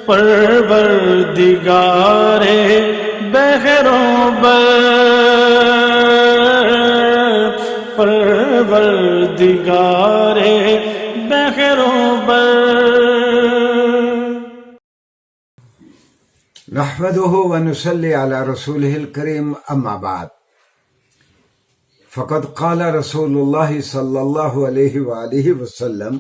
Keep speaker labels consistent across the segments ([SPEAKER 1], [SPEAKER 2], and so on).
[SPEAKER 1] پروردگار بحروں بر، پروردگار بحروں بر۔
[SPEAKER 2] نحمده ونصلي على رسوله الكريم أما بعد، فقد قال رسول الله صلى الله عليه وآله وسلم: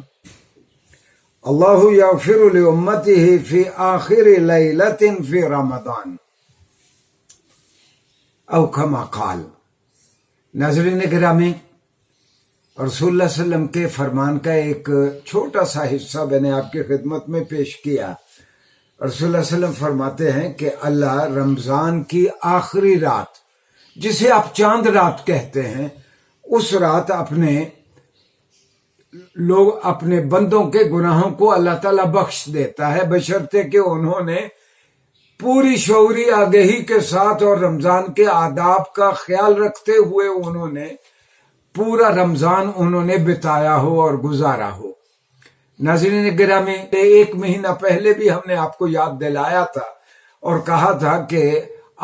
[SPEAKER 2] الله يغفر لأمته في آخر ليلة في رمضان، او كما قال۔ ناظرین گرامی، رسول اللہ صلی اللہ علیہ وسلم کے فرمان کا ایک چھوٹا سا حصہ میں نے آپ کی خدمت میں پیش کیا۔ رسول اللہ صلی اللہ علیہ وسلم فرماتے ہیں کہ اللہ رمضان کی آخری رات، جسے آپ چاند رات کہتے ہیں، اس رات اپنے بندوں کے گناہوں کو اللہ تعالیٰ بخش دیتا ہے، بشرطے کہ انہوں نے پوری شعوری آگہی کے ساتھ اور رمضان کے آداب کا خیال رکھتے ہوئے انہوں نے پورا رمضان بتایا ہو اور گزارا ہو۔ ناظرین گرامی، ایک مہینہ پہلے بھی ہم نے آپ کو یاد دلایا تھا اور کہا تھا کہ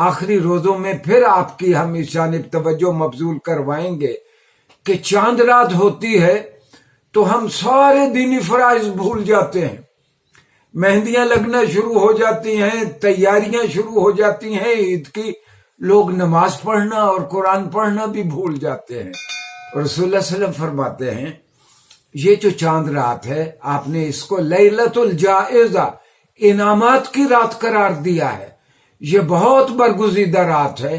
[SPEAKER 2] آخری روزوں میں پھر آپ کی ہم اس جانب توجہ مبذول کروائیں گے کہ چاند رات ہوتی ہے تو ہم سارے دینی فرائض بھول جاتے ہیں، مہندیاں لگنا شروع ہو جاتی ہیں، تیاریاں شروع ہو جاتی ہیں عید کی، لوگ نماز پڑھنا اور قرآن پڑھنا بھی بھول جاتے ہیں۔ رسول اللہ صلی اللہ علیہ وسلم فرماتے ہیں یہ جو چاند رات ہے، آپ نے اس کو لیلۃ الجائزہ، انعامات کی رات قرار دیا ہے، یہ بہت برگزیدہ رات ہے،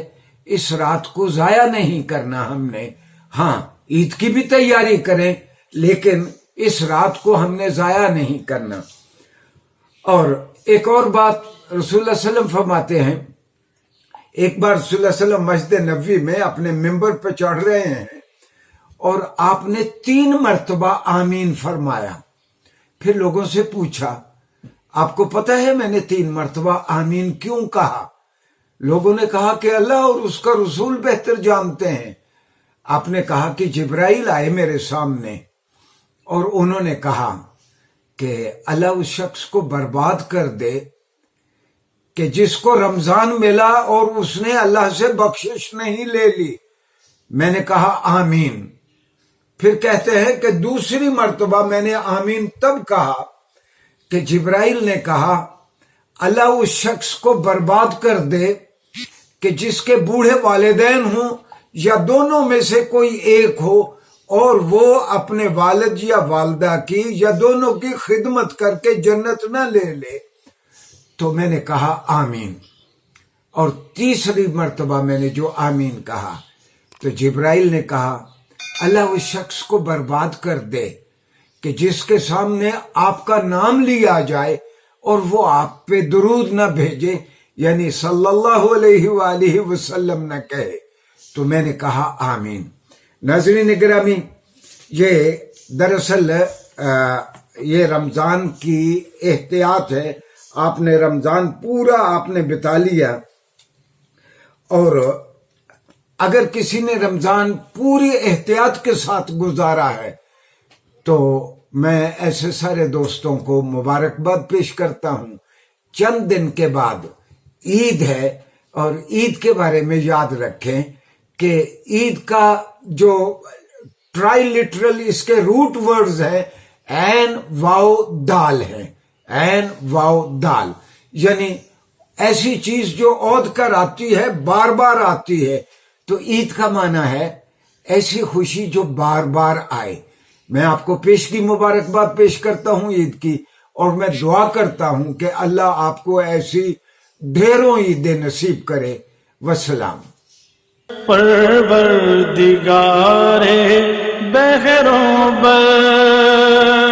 [SPEAKER 2] اس رات کو ضائع نہیں کرنا ہم نے۔ ہاں، عید کی بھی تیاری کریں لیکن اس رات کو ہم نے ضائع نہیں کرنا۔ اور ایک اور بات رسول اللہ صلی اللہ علیہ وسلم فرماتے ہیں، ایک بار رسول اللہ صلی اللہ علیہ وسلم مسجد نبوی میں اپنے ممبر پہ چڑھ رہے ہیں اور آپ نے 3 مرتبہ آمین فرمایا۔ پھر لوگوں سے پوچھا، آپ کو پتہ ہے میں نے 3 مرتبہ آمین کیوں کہا؟ لوگوں نے کہا کہ اللہ اور اس کا رسول بہتر جانتے ہیں۔ آپ نے کہا کہ جبرائیل آئے میرے سامنے اور انہوں نے کہا کہ اللہ اس شخص کو برباد کر دے کہ جس کو رمضان ملا اور اس نے اللہ سے بخشش نہیں لے لی۔ میں نے کہا آمین۔ پھر کہتے ہیں کہ دوسری مرتبہ میں نے آمین تب کہا کہ جبرائیل نے کہا اللہ اس شخص کو برباد کر دے کہ جس کے بوڑھے والدین ہوں یا دونوں میں سے کوئی ایک ہو اور وہ اپنے والد یا والدہ کی یا دونوں کی خدمت کر کے جنت نہ لے لے۔ تو میں نے کہا آمین، اور تیسری مرتبہ میں نے جو آمین کہا تو جبرائیل نے کہا اللہ اس شخص کو برباد کر دے کہ جس کے سامنے آپ کا نام لیا جائے اور وہ آپ پہ درود نہ بھیجے، یعنی صلی اللہ علیہ وآلہ وسلم نہ کہے۔ تو میں نے کہا آمین۔ ناظرین گرامی، یہ دراصل یہ رمضان کی احتیاط ہے۔ آپ نے رمضان پورا آپ نے بتا لیا، اور اگر کسی نے رمضان پوری احتیاط کے ساتھ گزارا ہے تو میں ایسے سارے دوستوں کو مبارکباد پیش کرتا ہوں۔ چند دن کے بعد عید ہے، اور عید کے بارے میں یاد رکھیں کہ عید کا جو ٹرائی لٹرل اس کے روٹ ورڈز ہیں عین واو دال ہیں، عین واو دال، یعنی ایسی چیز جو عود کر آتی ہے، بار بار آتی ہے۔ تو عید کا معنی ہے ایسی خوشی جو بار بار آئے۔ میں آپ کو پیشگی مبارکباد پیش کرتا ہوں عید کی، اور میں دعا کرتا ہوں کہ اللہ آپ کو ایسی ڈھیروں عیدیں نصیب کرے۔ وسلام۔
[SPEAKER 1] پروردگار بحروں بر